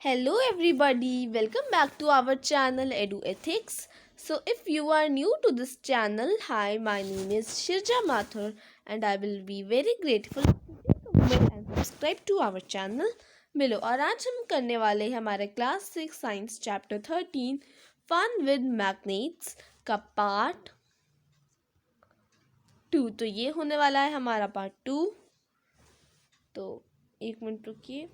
Hello everybody, welcome back to our channel Edu Ethics. So if you are new to this channel, hi, my name is Shirja Mathur and I will be very grateful if you take a moment and subscribe to our channel below. और आज हम करने वाले हैं हमारे class 6 science chapter 13 fun with magnets का part 2। तो ये होने वाला है हमारा पार्ट 2। तो एक मिनट रुकिए।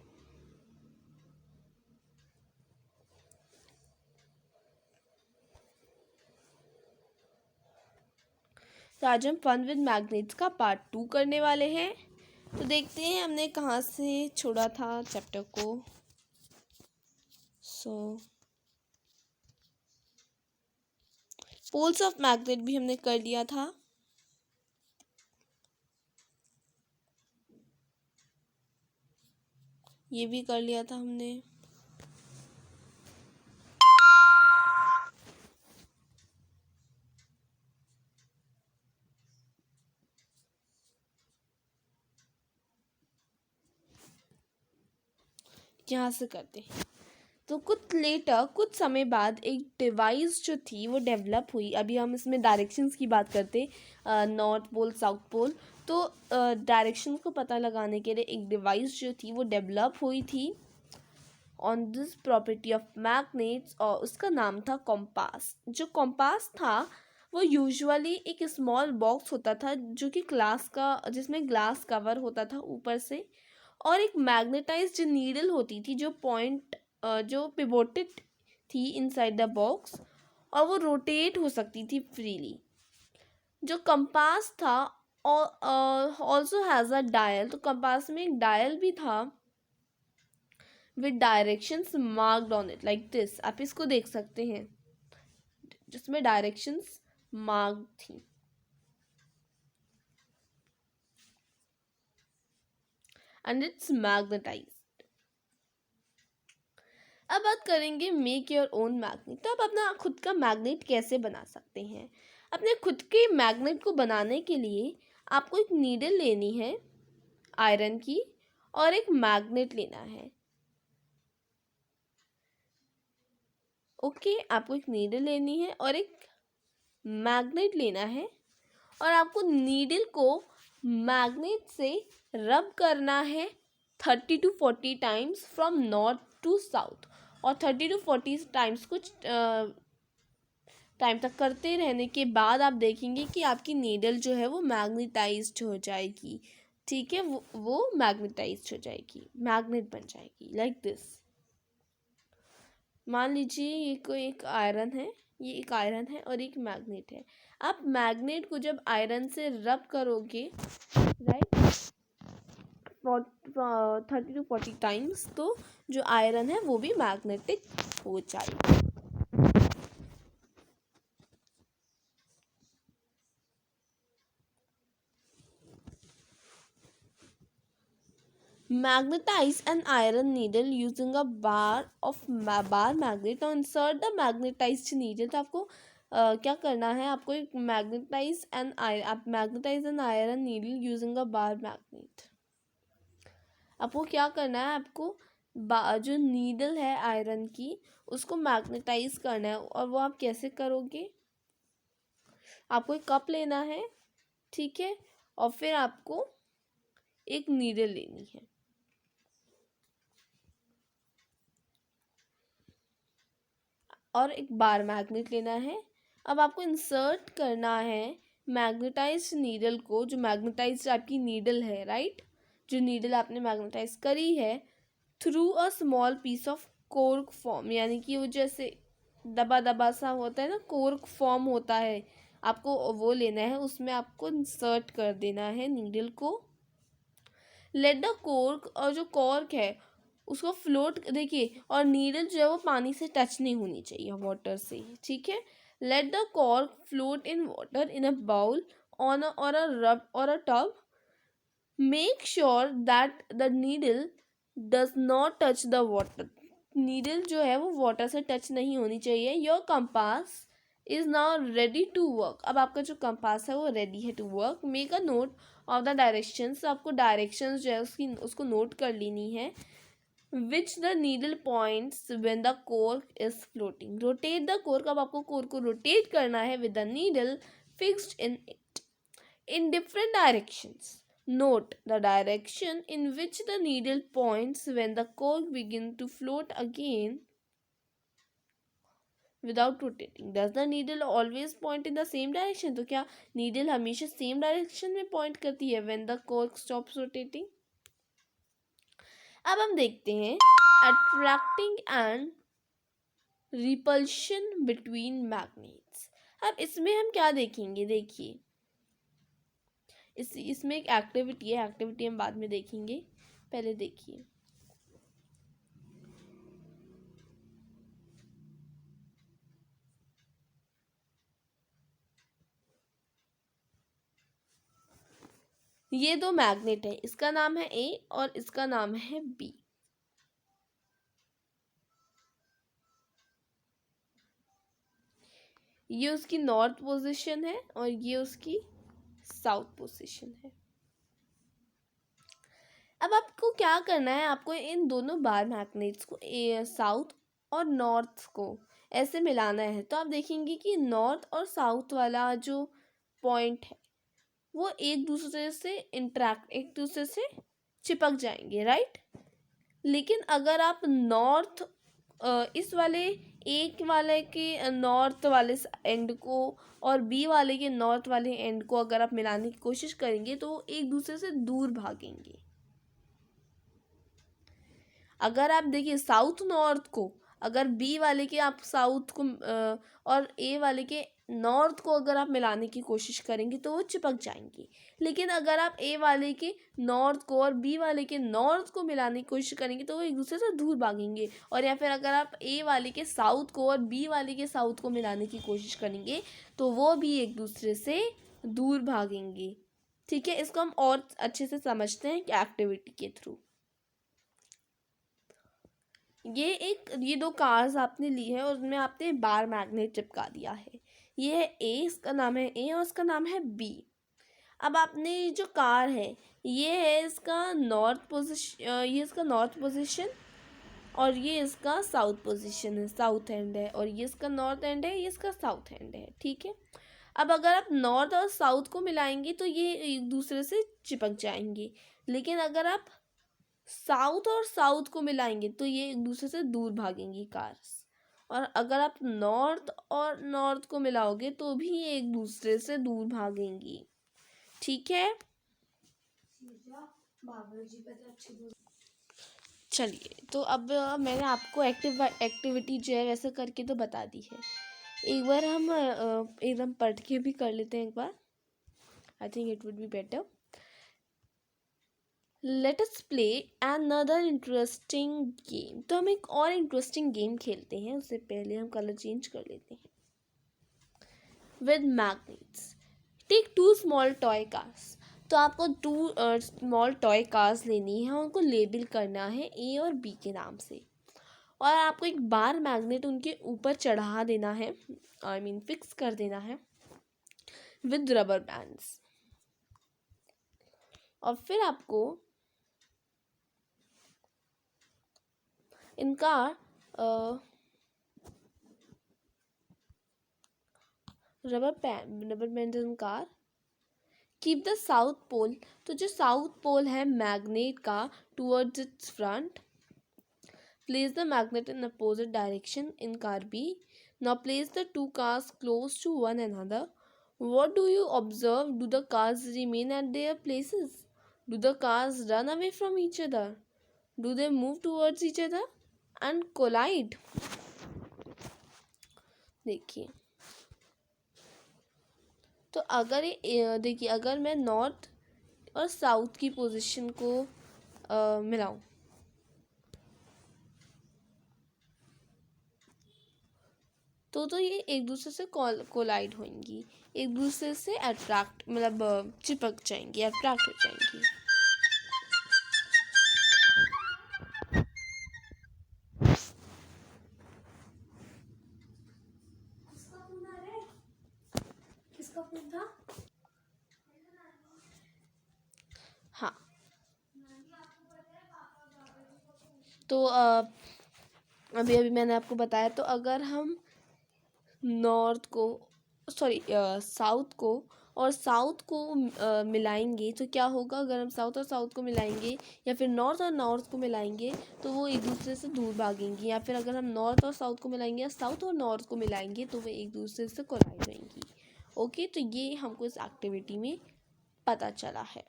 तो आज हम फन विद मैग्नेट्स का पार्ट 2 करने वाले हैं। तो देखते हैं हमने कहाँ से छोड़ा था चैप्टर को। पोल्स ऑफ मैग्नेट भी हमने कर लिया था। ये भी कर लिया था हमने। यहाँ से करते हैं। तो कुछ समय बाद एक डिवाइस जो थी वो डेवलप हुई। अभी हम इसमें डायरेक्शंस की बात करते, नॉर्थ पोल साउथ पोल। तो डायरेक्शन को पता लगाने के लिए एक डिवाइस जो थी वो डेवलप हुई थी on this property of magnets, और उसका नाम था कॉम्पास। जो कॉम्पास था वो यूजुअली एक स्मॉल बॉक्स होता था जो कि जिसमें ग्लास कवर होता था ऊपर से, और एक मैग्नेटाइज्ड नीडल होती थी जो पिवोटेड थी इनसाइड द बॉक्स, और वो रोटेट हो सकती थी फ्रीली। जो कंपास था ऑल्सो हैज़ अ डायल। तो कंपास में एक डायल भी था with directions marked on it like this. आप इसको देख सकते हैं जिसमें डायरेक्शंस मार्क्ड थी। And it's magnetised. अब बात करेंगे मेक योर ओन मैग्नेट। तो आप अपना खुद का मैग्नेट कैसे बना सकते हैं। अपने खुद के मैग्नेट को बनाने के लिए आपको एक नीडल लेनी है आयरन की, और एक मैग्नेट लेना है। ओके, आपको एक नीडल लेनी है और एक मैग्नेट लेना है, और आपको नीडल को मैग्नेट से रब करना है 30 to 40 times from north to south. और 30 to 40 टाइम्स कुछ टाइम तक करते रहने के बाद आप देखेंगे कि आपकी नीडल जो है वो मैग्नेटाइज्ड हो जाएगी। ठीक है, वो मैग्नेटाइज्ड हो जाएगी, मैग्नेट बन जाएगी लाइक दिस। मान लीजिए ये कोई एक आयरन है, ये एक आयरन है और एक मैग्नेट है। आप मैग्नेट को जब आयरन से रब करोगे राइट 30 to 40 टाइम्स, तो जो आयरन है वो भी मैग्नेटिक हो जाएगी। Magnetize an iron needle using a bar magnet और insert the magnetized needle। तो आपको क्या करना है, आपको एक magnetise an iron needle using a bar magnet. आपको क्या करना है, आपको जो नीडल है आयरन की उसको मैग्नेटाइज करना है। और वो आप कैसे करोगे, आपको एक कप लेना है, ठीक है, और फिर आपको एक नीडल लेनी है, और एक बार मैग्नेट लेना है। अब आपको इंसर्ट करना है मैग्नेटाइज्ड नीडल को, जो मैग्नेटाइज्ड आपकी नीडल है राइट, जो नीडल आपने मैग्नेटाइज करी है, through a small piece of cork form. यानी कि वो जैसे दबा दबा सा होता है ना, कोर्क फॉर्म होता है, आपको वो लेना है, उसमें आपको इंसर्ट कर देना है नीडल को। लेट द कोर्क, और जो कॉर्क है उसको फ्लोट देखिए, और नीडल जो है वो पानी से टच नहीं होनी चाहिए, वाटर से, ठीक है। Let the cork float in water in a bowl on or a rub or a tub. Make sure that the needle does not touch the water. Needle जो है वो वाटर से टच नहीं होनी चाहिए। Your compass is now ready to work. अब आपका जो कंपास है वो रेडी है to work. Make a note of the directions. आपको डायरेक्शंस जो है उसको नोट कर लेनी है। which the needle points when the cork is floating. Rotate the cork. अब आपको cork को rotate करना है with the needle fixed in it in different directions. Note the direction in which the needle points when the cork begins to float again without rotating. Does the needle always point in the same direction? तो क्या needle हमेशा same direction में point करती है when the cork stops rotating? अब हम देखते हैं attracting and repulsion between magnets. अब इसमें हम क्या देखेंगे, देखिए इसमें एक एक्टिविटी है, एक्टिविटी हम बाद में देखेंगे, पहले देखिए ये दो मैग्नेट है, इसका नाम है ए और इसका नाम है बी। ये उसकी नॉर्थ पोजीशन है और ये उसकी साउथ पोजीशन है। अब आपको क्या करना है, आपको इन दोनों बार मैग्नेट्स को साउथ और नॉर्थ को ऐसे मिलाना है। तो आप देखेंगे कि नॉर्थ और साउथ वाला जो पॉइंट है वो एक दूसरे से इंटरेक्ट, एक दूसरे से चिपक जाएंगे, राइट। लेकिन अगर आप नॉर्थ इस वाले एक वाले के नॉर्थ वाले एंड को और बी वाले के नॉर्थ वाले एंड को अगर आप मिलाने की कोशिश करेंगे तो वो एक दूसरे से दूर भागेंगे। अगर आप देखिए साउथ नॉर्थ को अगर बी वाले के आप साउथ को और ए वाले के नॉर्थ को अगर आप मिलाने की कोशिश करेंगे तो वो चिपक जाएंगे। लेकिन अगर आप ए वाले के नॉर्थ को और बी वाले के नॉर्थ को मिलाने की कोशिश करेंगे तो वो एक दूसरे से दूर भागेंगे। और या फिर अगर आप ए वाले के साउथ को और बी वाले के साउथ को मिलाने की कोशिश करेंगे तो वो भी एक दूसरे से दूर भागेंगे। ठीक है, इसको हम और अच्छे से समझते हैं कि एक्टिविटी के थ्रू। ये दो कार्स आपने ली है और उसमें आपने बार मैग्नेट चिपका दिया है। ये है ए, इसका नाम है ए और इसका नाम है बी। अब आपने जो कार है ये है इसका नॉर्थ पोजीशन, ये इसका नॉर्थ पोजीशन और ये इसका साउथ पोजीशन है, साउथ एंड है। और ये इसका नॉर्थ एंड है, ये इसका साउथ एंड है। ठीक है, अब अगर आप नॉर्थ और साउथ को मिलाएंगे तो ये एक दूसरे से चिपक जाएंगे। लेकिन अगर आप साउथ और साउथ को मिलाएंगे तो ये एक दूसरे से दूर भागेंगी कार्स। और अगर आप नॉर्थ और नॉर्थ को मिलाओगे तो भी ये एक दूसरे से दूर भागेंगी। ठीक है, चलिए तो अब मैंने आपको एक्टिविटी जो है वैसे करके तो बता दी है। एक बार हम एकदम पढ़ के भी कर लेते हैं एक बार, I think it would be better. Let us play another interesting game. तो हम एक और इंटरेस्टिंग गेम खेलते हैं, उससे पहले हम कलर चेंज कर लेते हैं। With magnets take 2 small toy cars. तो आपको 2 स्मॉल टॉय कार्स लेनी है, उनको लेबल करना है ए और बी के नाम से। और आपको एक बार मैग्नेट उनके ऊपर चढ़ा देना है, आई मीन फिक्स कर देना है विद रबर बैंड्स। और फिर आपको इनका rubber band in car keep the south pole. तो जो साउथ पोल है मैग्नेट का towards its front. Place the magnet in opposite direction in car B. Now place the 2 cars close to one another. What do you observe? Do the cars remain at their places? Do the cars run away from each other? Do they move towards each other and collide? देखिए, तो अगर देखिए अगर मैं north और south की position को मिलाऊं तो ये एक दूसरे से कोलाइड होंगी, एक दूसरे से अट्रैक्ट मतलब चिपक जाएंगी, अट्रैक्ट हो जाएंगी। किसका फोन था? हाँ, तो अभी अभी मैंने आपको बताया, तो अगर हम साउथ को और साउथ को मिलाएंगे तो क्या होगा, अगर हम साउथ और साउथ को मिलाएंगे या फिर नॉर्थ और नॉर्थ को मिलाएंगे तो वो एक दूसरे से दूर भागेंगी, या फिर अगर हम नॉर्थ और साउथ को मिलाएंगे या साउथ और नॉर्थ को मिलाएंगे तो वो एक दूसरे से कोलाइड होंगी। ओके, तो ये हमको इस एक्टिविटी में पता चला है।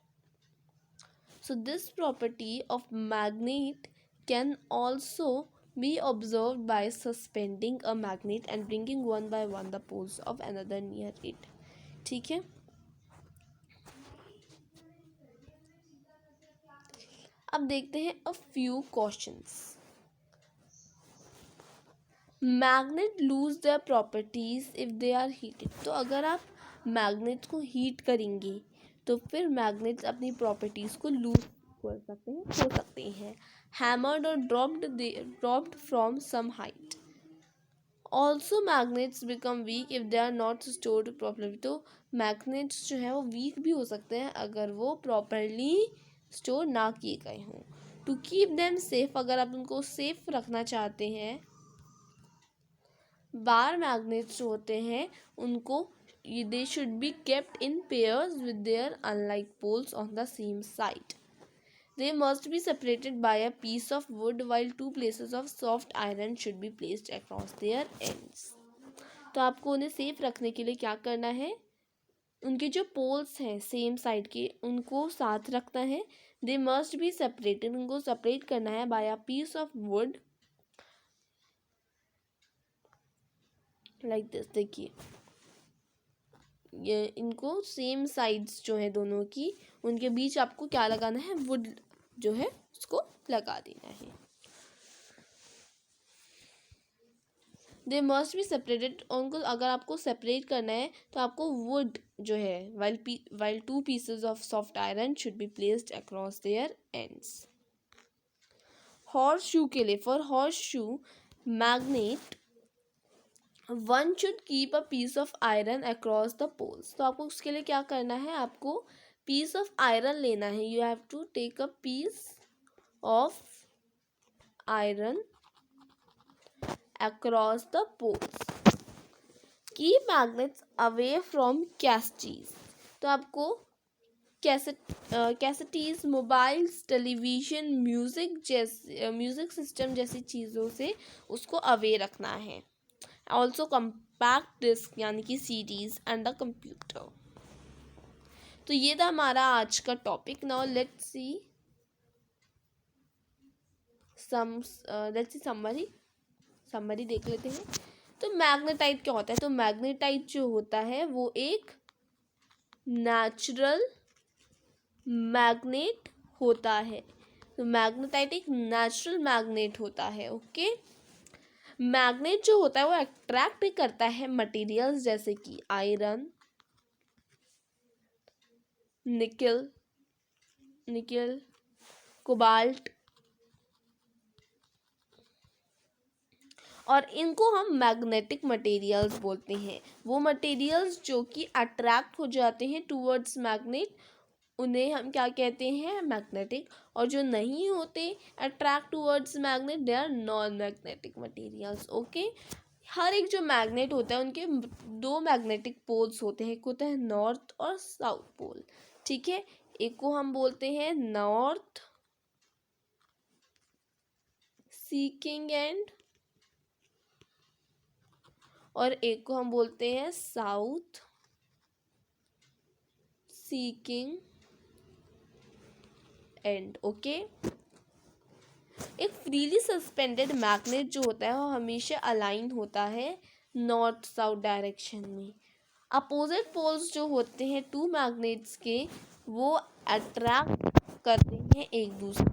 So this property of magnet can also be observed by suspending a magnet and bringing one by one the poles of another near it। ठीक है, अब देखते हैं a few questions। Magnet lose their properties if they are heated। तो अगर आप magnet को heat करेंगे तो फिर मैग्नेट्स अपनी प्रॉपर्टीज को लूज कर सकते हैं, हो सकते हैं। हैमर्ड और dropped from some height. Also magnets become weak if they are not stored properly. तो मैग्नेट्स जो है वो वीक भी हो सकते हैं अगर वो प्रॉपरली स्टोर ना किए गए हों। टू कीप देम सेफ, अगर आप उनको सेफ रखना चाहते हैं, बार मैग्नेट्स जो होते हैं उनको they should be kept in pairs with their unlike poles on the same side. They must be separated by a piece of wood while two places of soft iron should be placed across their ends। तो आपको उन्हें safe रखने के लिए क्या करना है, उनके जो पोल्स हैं सेम साइड के उनको साथ रखना है। They must be separated, उनको सेपरेट करना है by a piece of wood like this। देखिए ये इनको सेम साइड्स जो है दोनों की, उनके बीच आपको क्या लगाना है, वुड जो है उसको लगा देना है। दे मस्ट बी सेपरेटेड, उनको अगर आपको सेपरेट करना है तो आपको वुड जो है while two pieces of soft iron should be placed across their ends. Horse shoe के लिए, for horse shoe magnet one should keep a piece of iron across the poles. तो आपको उसके लिए क्या करना है, आपको पीस ऑफ आयरन लेना है। You have to take a piece of iron across the poles. Keep magnets away from cassettes. तो आपको cassettes, mobiles, television, music system जैसी चीज़ों से उसको अवे रखना है। ऑल्सो कम्पैक्ट डिस्क यानी कि सीडीज एंड द कंप्यूटर। तो ये था हमारा आज का topic. Now let's see summary देख लेते हैं। तो मैग्नेटाइट क्या होता है, तो मैग्नेटाइट जो होता है वो एक नेचुरल मैग्नेट होता है। तो मैग्नेटाइट एक नेचुरल मैग्नेट होता है। ओके, मैग्नेट जो होता है वो अट्रैक्ट करता है मटेरियल्स जैसे कि आयरन, निकल, कोबाल्ट, और इनको हम मैग्नेटिक मटेरियल्स बोलते हैं। वो मटेरियल्स जो कि अट्रैक्ट हो जाते हैं टूवर्ड्स मैग्नेट उन्हें हम क्या कहते हैं, मैग्नेटिक। और जो नहीं होते attract towards magnet, they are non magnetic materials. Okay, हर एक जो मैग्नेट होता है उनके दो मैग्नेटिक पोल्स होते हैं, एक होता है नॉर्थ और साउथ पोल। ठीक है, एक को हम बोलते हैं नॉर्थ सीकिंग एंड, और एक को हम बोलते हैं साउथ सीकिंग एंड। ओके, एक फ्रीली सस्पेंडेड मैग्नेट जो होता है वो हमेशा अलाइन होता है नॉर्थ साउथ डायरेक्शन में। अपोजिट पोल्स जो होते हैं टू मैग्नेट्स के वो अट्रैक्ट करते हैं एक दूसरे,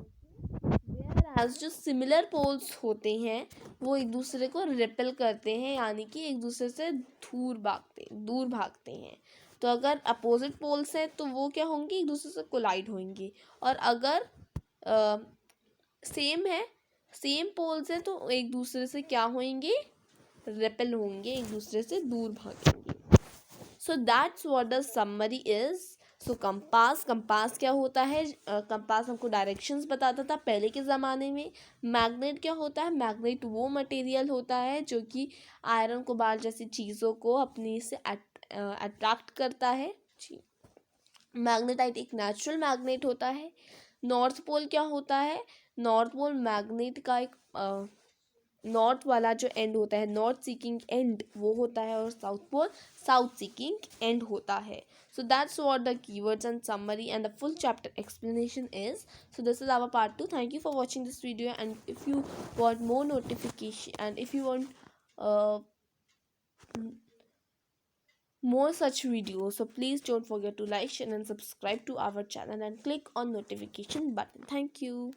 whereas जो सिमिलर पोल्स होते हैं वो एक दूसरे को रिपेल करते हैं, यानी कि एक दूसरे से दूर भागते हैं। तो अगर अपोजिट पोल्स हैं तो वो क्या होंगे, एक दूसरे से कोलाइड होंगे। और अगर सेम पोल्स हैं तो एक दूसरे से क्या होंगे, रिपेल होंगे, एक दूसरे से दूर भागेंगे। So that's what the summary is. So compass, compass क्या होता है? कंपास हमको डायरेक्शंस बताता था पहले के ज़माने में। मैग्नेट क्या होता है? मैग्नेट वो मटेरियल होता है जो कि आयरन कोबाल्ट जैसी चीज़ों को अपने से अट्रैक्ट करता है। मैग्नेटाइट एक नेचुरल मैग्नेट होता है। नॉर्थ पोल क्या होता है? नॉर्थ पोल मैग्नेट का एक नॉर्थ वाला जो एंड होता है, नॉर्थ सीकिंग एंड वो होता है, और south pole south seeking end होता है. So that's what the keywords and summary and the full chapter explanation is. So this is our part 2. Thank you for watching this video, and if you want more notification and if you want uh, more such videos, so please don't forget to like, share and subscribe to our channel and click on notification button. Thank you.